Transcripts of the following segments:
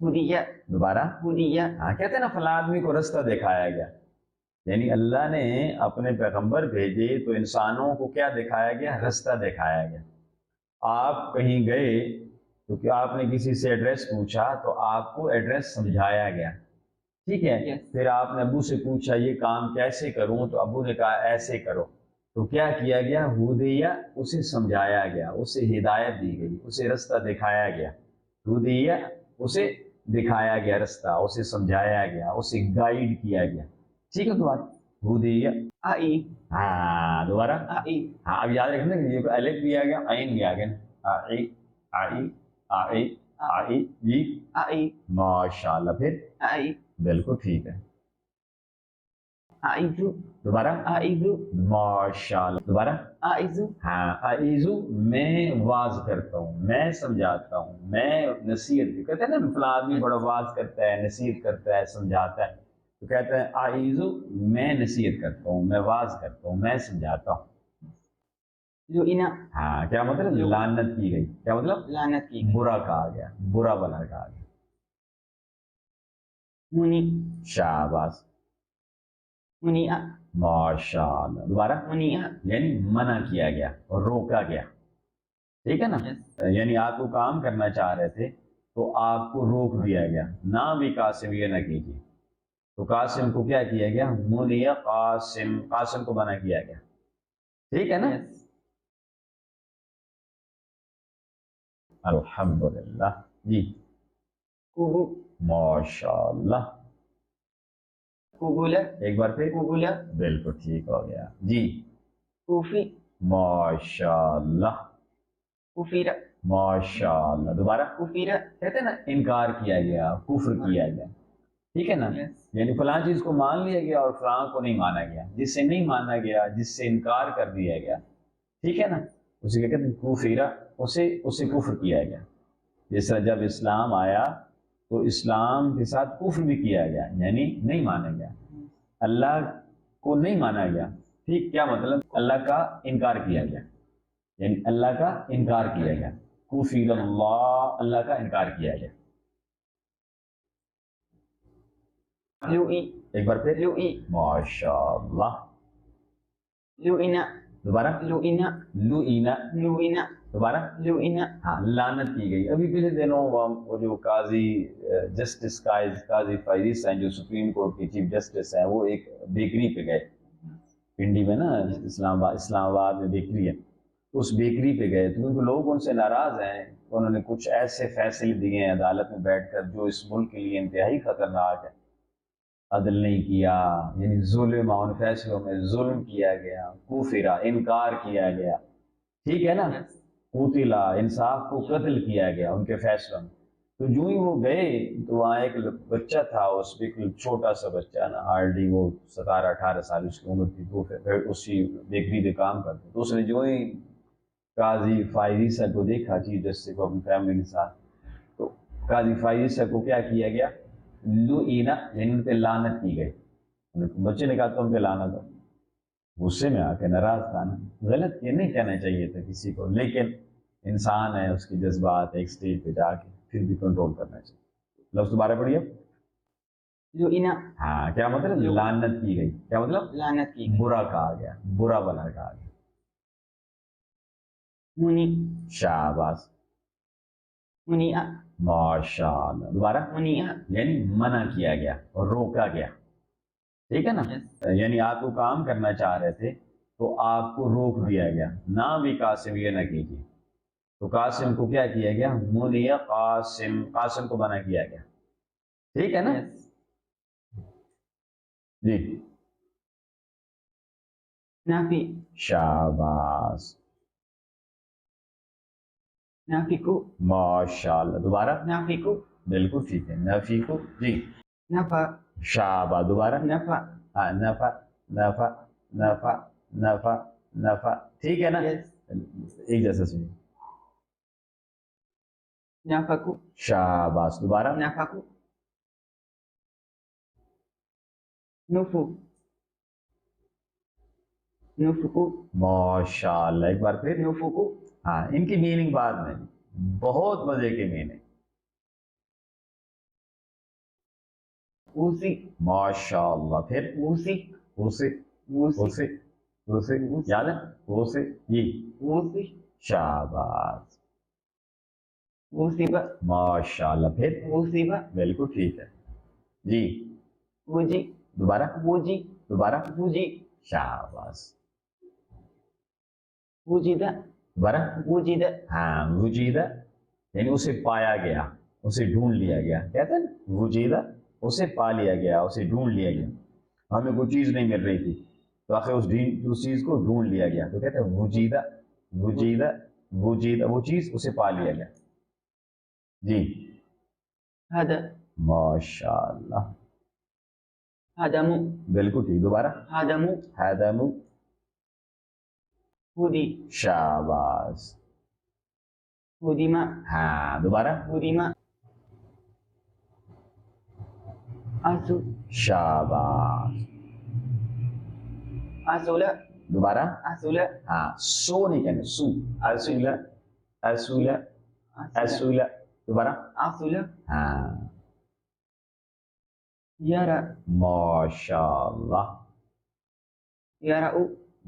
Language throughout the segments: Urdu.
ہدیہ دوبارہ ہدیہ ہاں کہتے ہیں نا فلاں آدمی کو رستہ دکھایا گیا، یعنی اللہ نے اپنے پیغمبر بھیجے تو انسانوں کو کیا دکھایا گیا؟ رستہ دکھایا گیا۔ آپ کہیں گئے تو کیا آپ نے کسی سے ایڈریس پوچھا تو آپ کو ایڈریس سمجھایا گیا، ٹھیک ہے؟ Yes. پھر آپ نے ابو سے پوچھا یہ کام کیسے کروں تو ابو نے کہا ایسے کرو، تو کیا کیا گیا؟ ہدیہ، اسے سمجھایا گیا، اسے ہدایت دی گئی، اسے رستہ دکھایا گیا۔ ہدیہ، اسے دکھایا گیا رستہ، اسے سمجھایا گیا، اسے گائیڈ کیا گیا، ٹھیک ہے؟ تو بات ہدیہ آئی ہاں دوبارہ آئی ہاں اب یاد رکھنا کہ یہ الف بھی آ گیا، عین بھی آ گیا، آئی آئی آئی آئی جی آئی ماشاء اللہ، پھر آئی بالکل ٹھیک ہے، آئیزو دوبارہ آئیزو ماشاء اللہ، دوبارہ آئیزو ہاں اعیذو، میں واز کرتا ہوں، میں سمجھاتا ہوں، میں نصیحت بھی کہتے ہیں نا فلاں آدمی بڑا واز کرتا ہے، نصیحت کرتا ہے، سمجھاتا ہے، تو کہتے ہیں اعیذو، میں نصیحت کرتا ہوں، میں واز کرتا ہوں، میں سمجھاتا ہوں۔ لعن ہاں کیا مطلب؟ لعنت کی گئی، کیا مطلب؟ لعنت کی گئی، برا کہا گیا، برا بلا کہا گیا۔ منی شاباش منیع ماشاء اللہ، دوبارہ منیع یعنی منع کیا گیا اور روکا گیا، ٹھیک ہے نا؟ یعنی آپ کو کام کرنا چاہ رہے تھے تو آپ کو روک دیا گیا، نہ بھی قاسم یہ نہ کیجیے، تو قاسم کو کیا کیا گیا؟ منع قاسم، قاسم کو منع کیا گیا، ٹھیک ہے نا؟ الحمدللہ جی قبو ماشاء اللہ، قبول ایک بار پھر قبول بالکل ٹھیک ہو گیا جی کوفی ماشاء اللہ کفیر ماشاء اللہ، دوبارہ کفیر کہتے ہیں نا انکار کیا گیا، کفر کیا گیا، ٹھیک ہے نا؟ یعنی فلاں چیز کو مان لیا گیا اور فلاں کو نہیں مانا گیا، جس سے نہیں مانا گیا، جس سے انکار کر دیا گیا، ٹھیک ہے نا؟ اسے کیا کہتے ہیں؟ کفیرہ، اسے کفر کیا گیا۔ جس طرح جب اسلام آیا تو اسلام کے ساتھ کفر بھی کیا گیا، یعنی نہیں مانا گیا، اللہ کو نہیں مانا گیا، ٹھیک؟ کیا مطلب؟ اللہ کا انکار کیا گیا، یعنی اللہ کا انکار کیا گیا، کفر اللہ، اللہ کا انکار کیا گیا۔ لوئی ایک بار پھر لوئی ماشاء اللہ، لعن دوبارہ لعن لعن، لعن دوبارہ لعن ہاں لعنت کی گئی۔ ابھی پچھلے دنوں وہ جو قاضی جسٹس قاضی فائز ہیں جو سپریم کورٹ کی چیف جسٹس ہیں، وہ ایک بیکری پہ گئے پنڈی میں نا، اسلام آباد میں بیکری ہے، اس بیکری پہ گئے تو کیونکہ لوگ ان سے ناراض ہیں، انہوں نے کچھ ایسے فیصلے دیے ہیں عدالت میں بیٹھ کر جو اس ملک کے لیے انتہائی خطرناک ہے، عدل نہیں کیا، یعنی ظلم، ان فیصلوں میں ظلم کیا گیا، کفرا انکار کیا گیا، ٹھیک ہے نا؟ قتلا انصاف کو قتل کیا گیا ان کے فیصلوں میں۔ تو جو ہی وہ گئے تو وہاں ایک بچہ تھا، اس بالکل چھوٹا سا بچہ نا، ہارڈلی وہ 17-18 سال اس کی عمر تھی، تو پھر اسی بیکری پہ کام کرتے، تو اس نے جو ہی قاضی فائزہ کو دیکھا، چیف جسٹس کو اپنی فیملی کے ساتھ، تو قاضی فائزہ کو کیا کیا گیا؟ لعن، یعنی ان پہ لعنت کی گئی۔ بچے نے کہا تم پہ لعنت ہو، غصے میں آ کے ناراض تھا نا، غلط یہ نہیں کہنا چاہیے تھا کسی کو، لیکن انسان ہے، اس کے جذبات ایک سٹیج پہ جا کے پھر بھی کنٹرول کرنا چاہیے۔ لفظ دوبارہ پڑھیے۔ لعن ہاں کیا مطلب؟ لعنت کی گئی، کیا مطلب؟ لعنت کی گئی، برا کہا گیا، برا بلا کہا گیا۔ منی شاباش منیع ماشاء اللہ، دوبارہ منیع یعنی منع کیا گیا اور روکا گیا، ٹھیک ہے نا؟ یعنی آپ کو کام کرنا چاہ رہے تھے تو آپ کو روک دیا گیا، نہ بھی قاسم یہ نہ کیجیے، تو قاسم کو کیا کیا گیا؟ منع قاسم، قاسم کو منع کیا گیا، ٹھیک ہے نا؟ جی نافی شاباش نافیکو ماشاء اللہ، دوبارہ نافیکو بالکل ٹھیک ہے، نفی کو جی نفع شاباش، دوبارہ نفع ہاں نفع نفع نفع نفع نفع، ٹھیک ہے نا؟ ایک جیسا سنیے، نفقو شاباش، دوبارہ نفقو نفو نفقو ماشاء اللہ، ایک بار پھر نفقو ہاں، ان کی میننگ بعد میں بہت مزے کی میننگ، اوسی ماشاءاللہ. پھر اوسی اسے اوسی اسے اسے یاد ہے اسے جی اوسی شاباش اوسیبا ماشاءاللہ. پھر اوسیبا بالکل ٹھیک ہے جی. وجی دوبارہ وجی دوبارہ وجی شاباش. وجیدہ دوبارہ وجیدہ ہاں وجیدہ یعنی اسے پایا گیا اسے ڈھونڈ لیا گیا کہتے ہیں نا وجیدہ اسے پا لیا گیا اسے ڈھونڈ لیا گیا. ہمیں کوئی چیز نہیں مل رہی تھی تو آخر اس چیز کو ڈھونڈ لیا گیا تو کہتے ہیں وجیدہ وجیدہ وجیدہ وہ چیز اسے پا لیا گیا جی. ہدا ماشاءاللہ ہدمو بالکل ٹھیک. دوبارہ ہدمو حدم ہدی شاباش. ہدیما ہاں دوبارہ ہدیما اسو شاباش. اسولا دوبارہ اسولا ہاں سو نہیں کہنا سو اسولا اسولا اسولا. دوبارہ اسولا ہاں یارا ماشاءاللہ. یاراؤ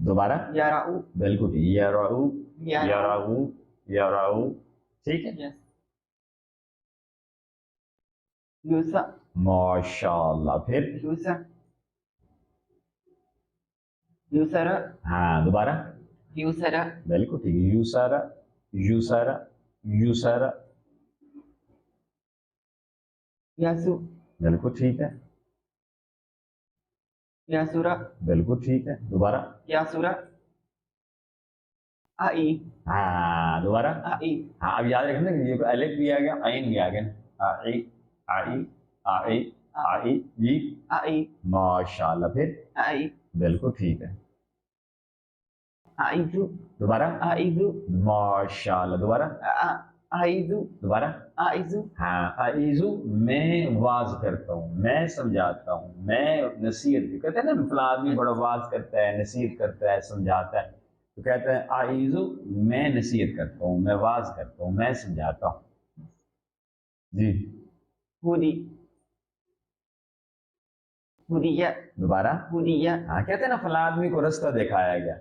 دوبارہ یاراؤ بالکل ٹھیک. یراؤ یاراؤ یراؤ یراؤ ٹھیک ہے یس یوسا ماشاءاللہ. پھر یوسا یوسرا ہاں دوبارہ یوسرا بالکل ٹھیک. یوسارا یوسارا یوسارا یاسو بالکل ٹھیک ہے یاسورا بالکل ٹھیک ہے. دوبارہ یاسورا آئی ہاں دوبارہ آئی ہاں. اب یاد رکھنا کہ یہ الف بھی آ گیا عین بھی آ گیا. آئی آئی آئی آئی جی آئی ماشاءاللہ. پھر آئی بالکل ٹھیک ہے. آئیزو دوبارہ آئیزو ماشاءاللہ. دوبارہ آئیزو دوبارہ آئیزو ہاں اعیذو میں واز کرتا ہوں میں سمجھاتا ہوں میں نصیحت بھی کہتے ہیں نا فلاں آدمی بڑا واز کرتا ہے نصیحت کرتا ہے سمجھاتا ہے تو کہتے ہیں اعیذو میں نصیحت کرتا ہوں میں واز کرتا ہوں میں سمجھاتا ہوں جی. ہودی ہودیہ دوبارہ ہودیہ ہاں کہتے ہیں نا فلاں آدمی کو رستہ دکھایا گیا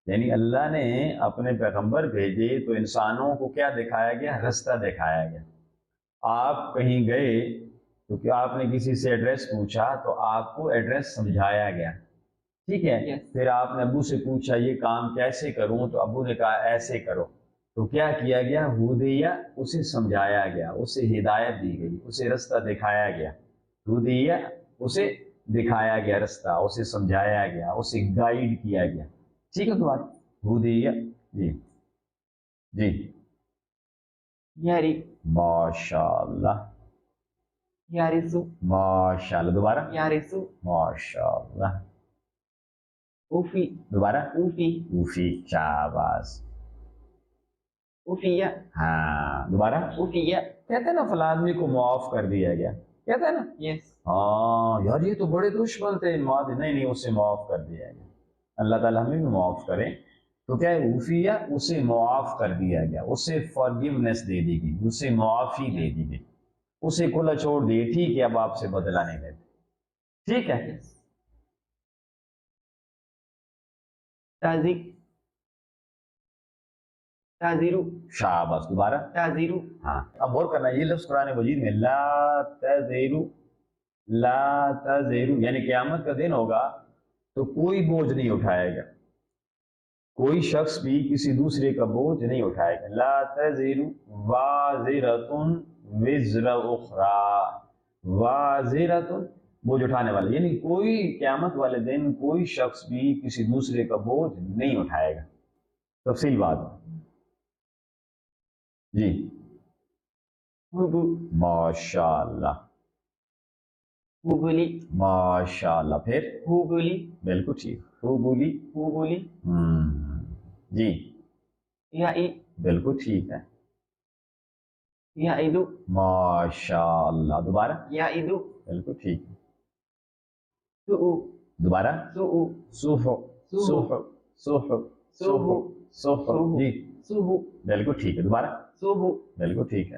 یعنی اللہ نے اپنے پیغمبر بھیجے تو انسانوں کو کیا دکھایا گیا رستہ دکھایا گیا. آپ کہیں گئے تو کیا آپ نے کسی سے ایڈریس پوچھا تو آپ کو ایڈریس سمجھایا گیا ٹھیک ہے. Yes. پھر آپ نے ابو سے پوچھا یہ کام کیسے کروں تو ابو نے کہا ایسے کرو تو کیا کیا گیا ہدیہ اسے سمجھایا گیا اسے ہدایت دی گئی اسے رستہ دکھایا گیا. ہدیہ اسے دکھایا گیا رستہ اسے سمجھایا گیا اسے گائیڈ کیا گیا ٹھیک ہے. تو بات ہدیہ جی جی یاری ماشاءاللہ یارسو ماشاءاللہ. دوبارہ یارسو ماشاءاللہ. اوفی دوبارہ اوفی اوفی شاباش. اوفیہ ہاں دوبارہ اوفیہ کہتے ہیں نا فلاں آدمی کو معاف کر دیا گیا کہتے ہیں نا یس ہاں یار یہ تو بڑے دشمن تھے نہیں اسے معاف کر دیا گیا. اللہ تعالیٰ ہمیں بھی معاف کرے تو کیا ہے اوفیہ اسے معاف کر دیا گیا اسے فارگیونیس دے دی گئی اسے معافی دے دی گئی اسے کھلا چھوڑ دیے ٹھیک ہے اب آپ سے بدلہ نہیں لیتے ٹھیک ہے. تازی تازیرو شاباش. دوبارہ تازیرو ہاں اب اور کرنا یہ لفظ قرآن مجید میں لا تزیرو لا تزیرو یعنی قیامت کا دن ہوگا تو کوئی بوجھ نہیں اٹھائے گا کوئی شخص بھی کسی دوسرے کا بوجھ نہیں اٹھائے گا. لا تزیرو وازرۃ وزر اخری وازرۃ بوجھ اٹھانے والے یعنی کوئی قیامت والے دن کوئی شخص بھی کسی دوسرے کا بوجھ نہیں اٹھائے گا. تفصیل بات جی ہوبو ماشاءاللہ ہوبولی ماشاءاللہ. پھر ہوبولی بالکل ٹھیک ہوبولی ہوبولی جی یائی بالکل ٹھیک ہے یائدو ماشاءاللہ. دوبارہ یائدو بالکل ٹھیک ہے. سؤ دوبارہ سؤ صوح صوح صوح صوح صوح جی سوہو بالکل ٹھیک ہے. دوبارہ سوہو بالکل ٹھیک ہے.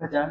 50